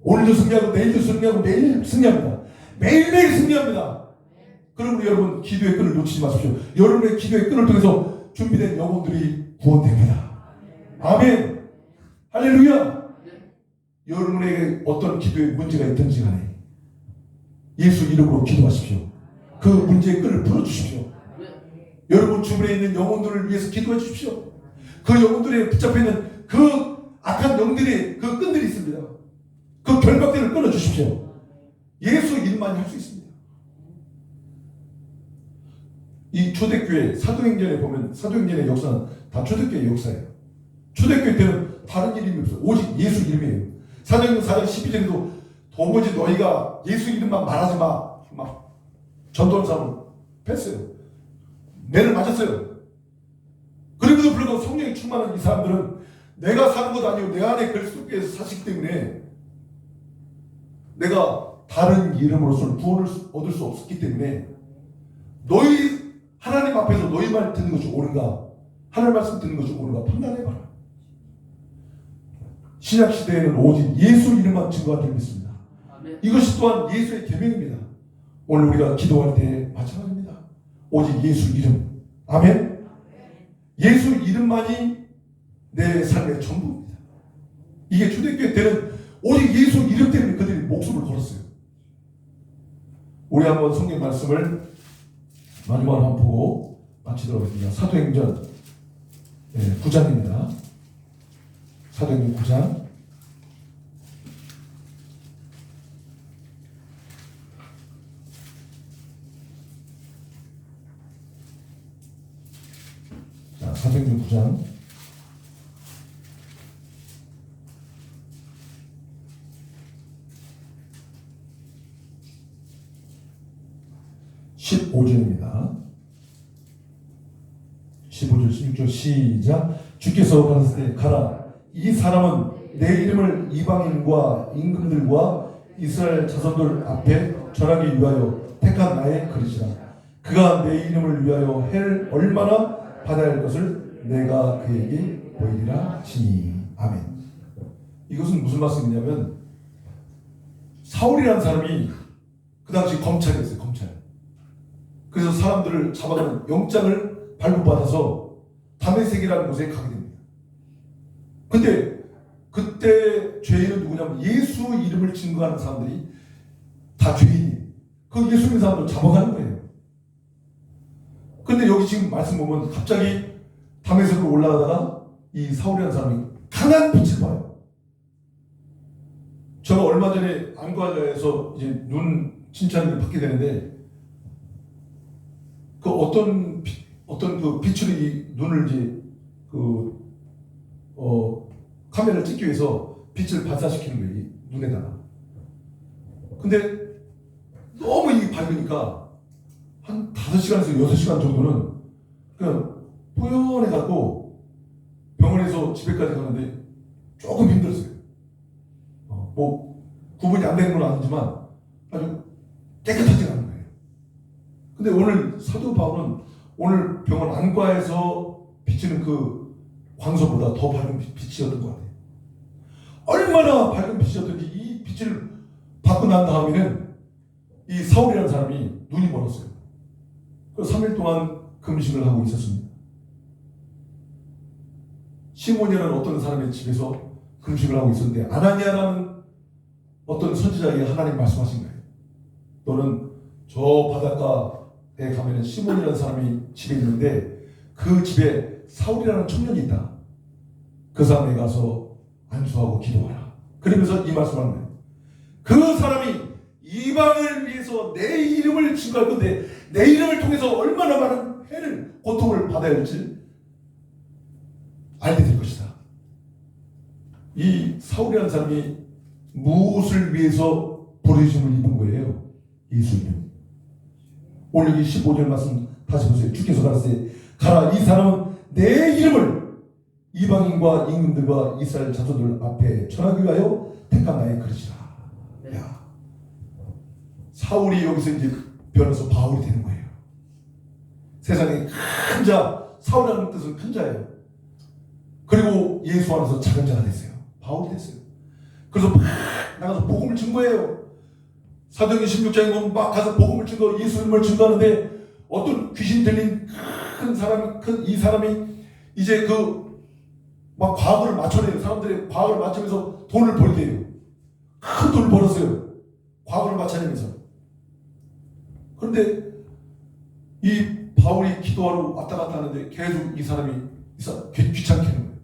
오늘도 승리하고 내일도 승리하고 매일 승리합니다. 매일매일 승리합니다. 그러므로 여러분, 기도의 끈을 놓치지 마십시오. 여러분의 기도의 끈을 통해서 준비된 영혼들이 구원됩니다. 아멘. 할렐루야. 여러분에게 어떤 기도에 문제가 있든지 간에 예수 이름으로 기도하십시오. 그 문제의 끈을 풀어주십시오. 여러분 주변에 있는 영혼들을 위해서 기도해 주십시오. 그 영혼들에 붙잡혀 있는 그 악한 영들의 그 끈들이 있습니다. 그 결박들을 끊어주십시오. 예수 이름만이 할 수 있습니다. 이 초대교회 사도행전에 보면 사도행전의 역사는 다 초대교회 역사예요. 초대교회 때는 다른 이름이 없어요. 오직 예수 이름이에요. 사도행전 4장 12절에도 도무지 너희가 예수 이름만 말하지 마. 막 전도사를 뺐어요. 매를 맞았어요. 그럼에도 불구하고 성령이 충만한 이 사람들은 내가 사는 것도 아니고 내 안에 그리스도께서 사시기 때문에 내가 다른 이름으로서는 구원을 얻을 수 없었기 때문에 너희 하나님 앞에서 너희 말 듣는 것이 옳은가, 하나님 말씀 듣는 것이 옳은가 판단해봐라. 신약시대에는 오직 예수 이름만 증거하는 게 있습니다. 이것이 또한 예수의 계명입니다. 오늘 우리가 기도할 때 마찬가지입니다. 오직 예수 이름. 아멘. 예수 이름만이 내 삶의 전부입니다. 이게 초대교회 때는 오직 예수 이름 때문에 그들이 목숨을 걸었어요. 우리 한번 성경 말씀을 마지막으로 한번 보고 마치도록 하겠습니다. 사도행전 9장입니다. 사도행전 9장 15절입니다. 15절 16절 시작. 주께서 가라사대 가라, 이 사람은 내 이름을 이방인과 임금들과 이스라엘 자손들 앞에 전하기 위하여 택한 나의 그릇이라. 그가 내 이름을 위하여 해를 얼마나 받아야 할 것을 내가 그에게 보이리라 하시니. 아멘. 이것은 무슨 말씀이냐면, 사울이라는 사람이 그 당시 검찰이었어요. 검찰. 그래서 사람들을 잡아가는 영장을 발부받아서 다메섹이라는 곳에 가게 됩니다. 근데 그때 죄인은 누구냐면 예수 이름을 증거하는 사람들이 다 죄인이에요. 그 예수 믿는 사람들 잡아가는 거예요. 근데 여기 지금 말씀 보면 갑자기 다메섹으로 올라가다가 이 사울이라는 사람이 강한 빛을 봐요. 제가 얼마 전에 안과에서 이제 눈 진찰을 받게 되는데, 그 어떤 그 빛으로 이 눈을 이제 카메라를 찍기 위해서 빛을 반사시키는 거예요, 이 눈에다가. 근데 너무 이 밝으니까 한 5시간에서 6시간 정도는 그냥 뿌연해갖고 병원에서 집에까지 가는데 조금 힘들었어요. 뭐 구분이 안 되는 건 아니지만 아주 깨끗하지 않은 거예요. 근데 오늘 사도 바울은 오늘 병원 안과에서 비치는 그 광선보다 더 밝은 빛이었던 것 같아요. 얼마나 밝은 빛이었던지 이 빛을 받고 난 다음에는 이 사울이라는 사람이 눈이 멀었어요. 그래서 3일 동안 금식을 하고 있었습니다. 시몬이라는 어떤 사람의 집에서 금식을 하고 있었는데, 아나니아라는 어떤 선지자에게 하나님 말씀하신 거예요. 너는 저 바닷가에 가면은 시몬이라는 사람이 집에 있는데 그 집에 사울이라는 청년이 있다. 그 사람에 가서 안수하고 기도하라. 그러면서 이 말씀을 하는 거예요. 그 사람이 이방을 위해서 내 이름을 증거할 건데, 내 이름을 통해서 얼마나 많은 해를, 고통을 받아야 할지 알게 될 것이다. 이 사울이라는 사람이 무엇을 위해서 부르심을 입은 거예요? 예수님. 오늘 여기 15절 말씀 다시 보세요. 주께서 가라사대 가라, 이 사람은 내 이름을 이방인과 임금들과 이스라엘 자손들 앞에 전하기 위하여 택한 나의 그릇이라. 야, 사울이 여기서 이제 변해서 바울이 되는 거예요. 세상에 큰 자, 사울이라는 뜻은 큰 자예요. 그리고 예수 안에서 작은 자가 됐어요. 바울이 됐어요. 그래서 막 나가서 복음을 증거해요. 사도행전 16장에 보면 막 가서 복음을 증거, 예수님을 증거하는데, 어떤 귀신 들린 큰 사람이, 이 사람이 이제 막 과거를 맞춰내요. 사람들의 과거를 맞추면서 돈을 벌게 해요. 큰 돈을 벌었어요. 과거를 맞춰내면서. 그런데 이 바울이 기도하러 왔다 갔다 하는데 계속 이 사람이 귀찮게 하는 거예요.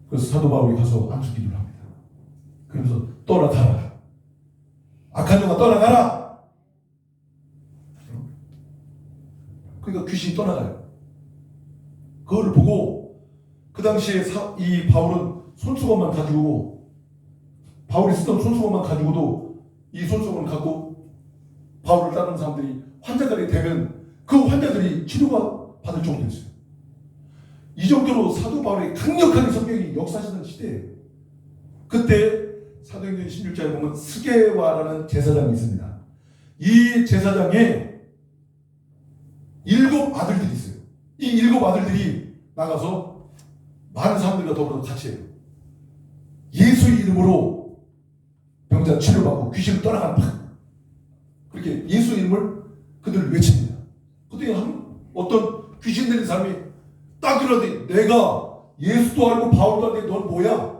그래서 사도 바울이 가서 안수 기도를 합니다. 그러면서 떠나가라. 악한 영아 떠나가라. 그러니까 귀신이 떠나가요. 그걸 보고 그 당시에 이 바울은 손수건만 가지고, 바울이 쓰던 손수건만 가지고도 이 손수건을 갖고 바울을 따르는 사람들이 환자들이 되면 그 환자들이 치료가 받을 정도였어요. 이 정도로 사도 바울의 강력한 성경이 역사하시던 시대예요. 그때 사도행전 16장에 보면 스게와라는 제사장이 있습니다. 이 제사장에 7 아들들이 있어요. 이 7 아들들이 나가서 많은 사람들과 더불어 같이 해요. 예수 이름으로 병자 치료받고 귀신을 떠나간다. 그렇게 예수 이름을 그들을 외칩니다. 그때 어떤 귀신 들린 사람이 딱 일어나더니, 내가 예수도 알고 바울도 알고 넌 뭐야?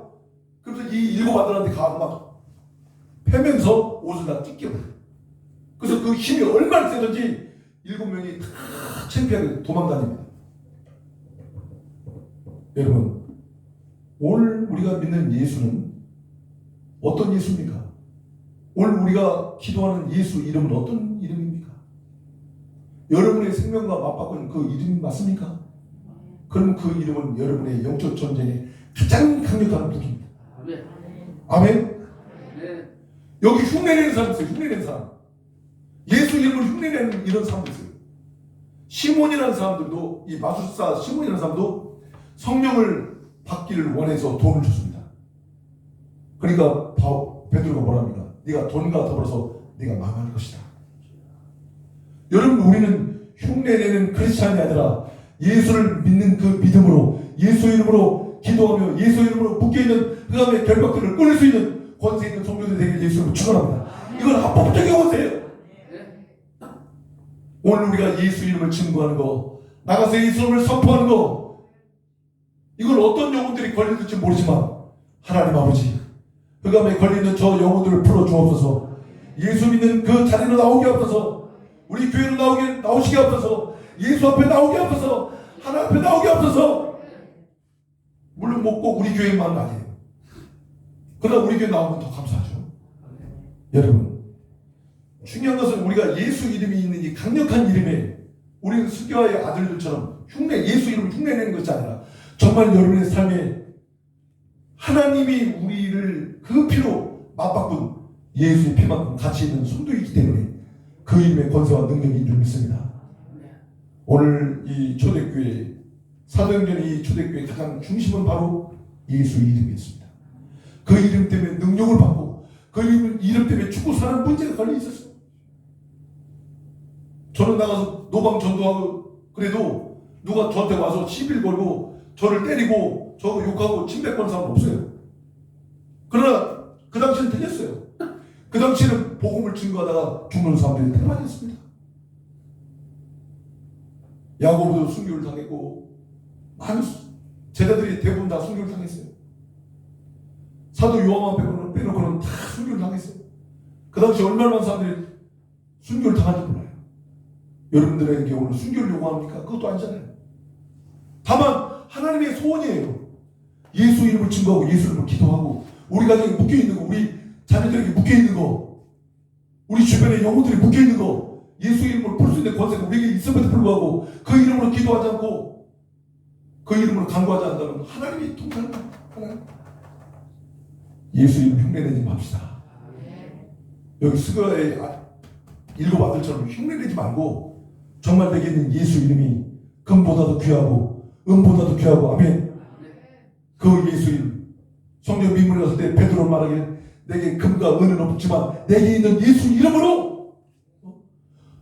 그래서 이 7 아들한테 가서 막 패면서 옷을 다 찢겨버려요. 그래서 그 힘이 얼마나 세던지 7명이 다 창피하게 도망다닙니다. 여러분, 오늘 우리가 믿는 예수는 어떤 예수입니까? 오늘 우리가 기도하는 예수 이름은 어떤 이름입니까? 여러분의 생명과 맞바꾸는 그 이름이 맞습니까? 그럼 그 이름은 여러분의 영적 전쟁에 가장 강력한 무기입니다. 아멘? 네. 여기 흉내내는 사람 있어요. 흉내내는 사람. 예수 이름을 흉내내는 이런 사람도 있어요. 시몬이라는 사람들도, 이 마술사 시몬이라는 사람도 성령을 받기를 원해서 돈을 줬습니다. 그러니까 베드로가 뭐랍니까? 네가 돈과 더불어서 네가 망할 것이다. 여러분, 우리는 흉내내는 크리스찬이 아니라 예수를 믿는 그 믿음으로, 예수 이름으로 기도하며 예수 이름으로 묶여있는 그 다음에 결박들을 끊을 수 있는 권세 있는 성도들이 되길 예수 이름으로 축원합니다. 이건 합법적인 권세예요. 오늘 우리가 예수 이름을 증거하는 거, 나가서 예수 이름을 선포하는 거, 이걸 어떤 영혼들이 걸릴지 모르지만 하나님 아버지, 그 다음에 걸리는 저 영혼들을 풀어주옵소서. 예수 믿는 그 자리로 나오게 하옵소서. 우리 교회로 나오시게 하옵소서. 예수 앞에 나오게 하옵소서. 하나님 앞에 나오게 하옵소서. 물론 뭐 꼭 우리 교회만 아니에요. 그러나 우리 교회 나오면 더 감사하죠. 여러분, 중요한 것은 우리가 예수 이름이 있는 이 강력한 이름에 우리는 스가랴의 아들들처럼 예수 이름을 흉내내는 것이 아니라 정말 여러분의 삶에 하나님이 우리를 그 피로 맞바꾼 예수의 피만큼 가치 있는 성도이기 때문에 그 이름의 권세와 능력인 줄 믿습니다. 오늘 이 초대교회, 사도행전의 이 초대교회 가장 중심은 바로 예수 이름이었습니다. 그 이름 때문에 능력을 받고 그 이름 때문에 죽고 사는 문제가 걸려 있었어요. 저는 나가서 노방 전도하고 그래도 누가 저한테 와서 시비를 걸고 저를 때리고 저 욕하고 침뱉거는 사람은 없어요. 그러나 그 당시는 틀렸어요. 그 당시에는 복음을 증거하다가 죽는 사람들이 되게 많이 있습니다. 야고보도 순교를 당했고 많은 제자들이 대부분 다 순교를 당했어요. 사도 요한만 빼놓고는 다 순교를 당했어요. 그 당시 얼마나 많은 사람들이 순교를 당한지 몰라요. 여러분들에게 오늘 순교를 요구합니까? 그것도 아니잖아요. 다만 하나님의 소원이에요. 예수 이름을 증거하고 예수 이름을 기도하고 우리 가정에 묶여있는 거, 우리 자녀들에게 묶여있는 거, 우리 주변에 영혼들이 묶여있는 거, 예수 이름을 풀 수 있는 권세가 우리에게 있음에도 불구하고 그 이름으로 기도하지 않고 그 이름으로 간구하지 않는다면 하나님이 통달한다. 하나님. 예수 이름 흉내내지 맙시다. 여기 스가랴의 7 아들처럼 흉내내지 말고 정말 내게 있는 예수 이름이 금보다도 귀하고 은보다도 귀하고, 아멘. 그 예수 이름, 성경 민문에 갔을 때 베드로 말하기를 내게 금과 은은 없지만 내게 있는 예수 이름으로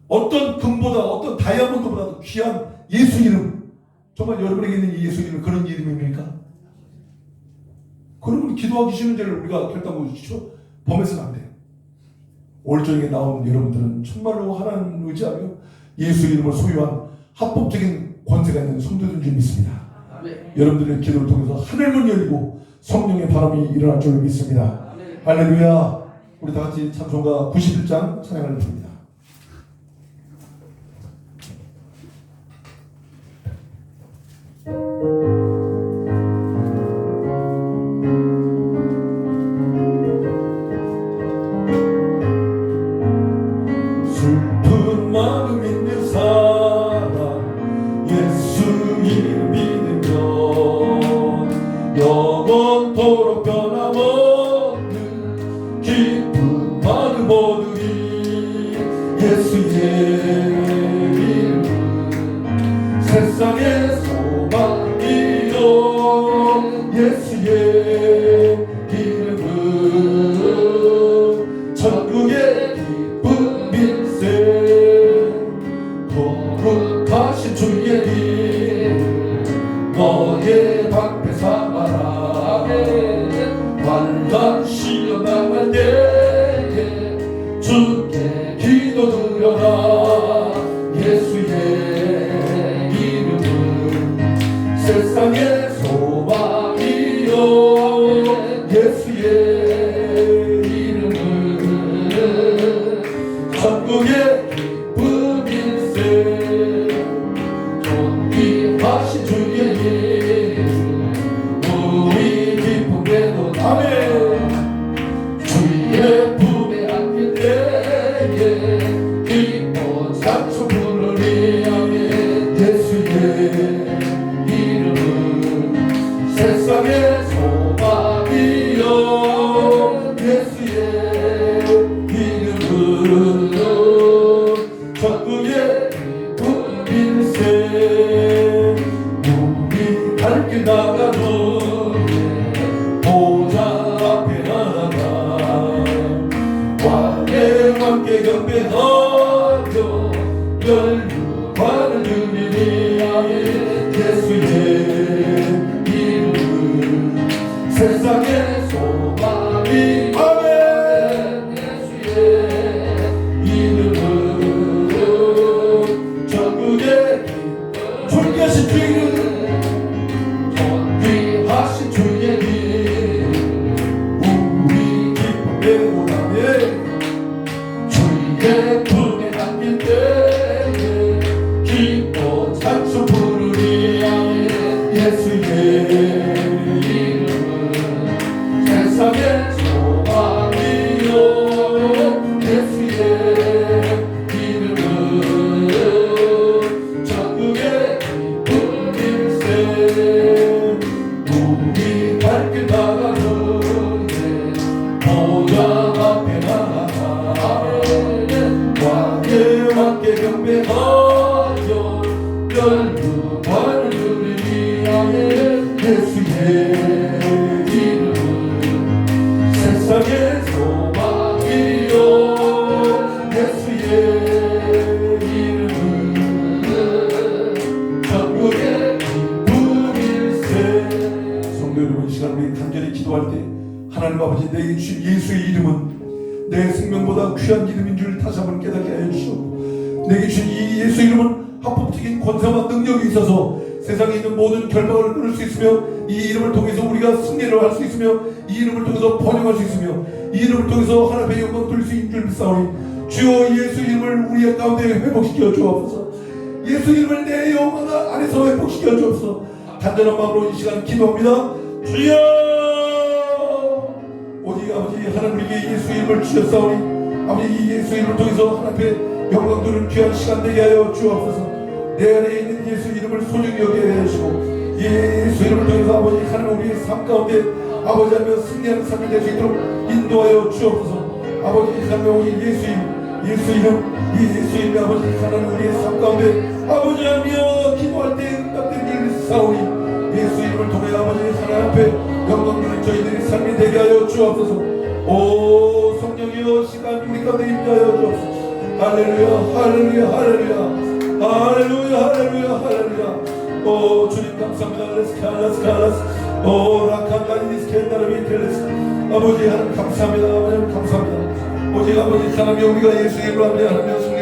어떤 금보다 어떤 다이아몬드보다도 귀한 예수 이름, 정말 여러분에게 있는 예수 이름 그런 이름입니까? 그러면 기도하기 싫은 죄를 우리가 결단하고 범해서는 안 돼요. 오늘 저녁에 나온 여러분들은 정말로 하나님을 의지하며 예수 이름을 소유한 합법적인 권세가 있는 성도들인 줄 믿습니다. 여러분들의 기도를 통해서 하늘문 열리고 성령의 바람이 일어날 줄 믿습니다. 할렐루야. 우리 다 같이 찬송가 91장 찬양을 부릅니다. 슬픈 마음 있는 사람 예수 이름 믿으면 영원토록 변함없는 기쁜 마음 얻으리. 예수의 이름은 세상의 소망이요 예수의 이름은 천국의 기쁜 빛샘 거룩하신 주의 이름 너의 방패 삼아라. 환난 시험 당할 때에 주께 기도드려라. 예수의 이름은 세상의 소망이요 예수의 이름은 천국의 기쁜 일세 존귀하신 주의 이름 우리 주의 품에 안길 때에 기뻐 찬송 부르리 아멘. 예수의 이름은 세상의 소망이요 예수의 이름은 천국의 빛일세. 우리 갈 길 나가도 보좌 앞에 나가 왕의 왕께 경배하며 연루관을 드리리 아멘. 예수의 이름은 세상의 소망이 아멘. 예수의 이름은 전국의 존귀하신 주의 존귀하신 주의 이름 우리 기쁨의 보답에 주의 품에 안길 때에 기뻐 찬송 부르리 아멘. 예수의 이름은 세상의 소망이요 예수의 이름은 전국의 기쁨일세. 우리 갈 길 나가는 보좌 앞에 나가 왕께 경배하여 연루관을 누리리 아멘. 예수의 이름은 세상의 소망이요 예수의 이름은 전국의 기쁨일세. 성도 여러분, 이 시간 우리 간절히 기도할 때 하나님 아버지 내게 주신 예수의 이름은 내 생명보다 귀한 이름인 줄 다시 한번 깨닫게 하여 주시옵고 내게 주신 이 예수 이름은 합법적인 권세와 능력이 있어서 세상에 있는 모든 결박을 끊을 수 있으며 이 이름을 통해서 우리가 승리를 할 수 있으며 이 이름을 통해서 번영할 수 있으며 이 이름을 통해서 하나님의 영광 돌릴 수 있는 줄 믿사오니 주여 예수 이름을 우리 가운데 회복시켜 주옵소서. 예수 이름을 내 영혼 안에서 회복시켜 주옵소서. 간절한 마음으로 이 시간 기도합니다. 주여 오직 아버지 하나님 우리에게 예수 이름을 주셨사오니 아버지 이 예수 이름을 통해서 하나님의 영광 돌리는 귀한 시간 되게 하여 주옵소서. 내 안에 있는 예수 이름을 소중히 여기게 하시고 예수 이름을 통해서 아버지 하나님 우리의 삶 가운데 아버지 하며 승리하는 삶이 될 수 있도록 인도하여 주옵소서. 아버지 하나님 우리 예수 이름 이 예수 이름이 아버지 하나님 우리의 삶 가운데 아버지 하며 기도할 때 응답된 일 사오니 예수 이름을 통해 아버지 하나님 앞에 영광 돌리는 저희들의 삶이 되게 하여 주옵소서. 오 성령이여 시간 우리 가운데 임하여 주옵소서. 할렐루야 할렐루야 할렐루야 할렐루야 할렐루야 할렐루야. 오 주님 감사합니다. 레스칼라스 오 라칸다니스 켄다르비 켈레스 아버지 하나님 감사합니다. 아버지 감사합니다. 오직 아버지 하나님 우리가 예수 이름으로 하나님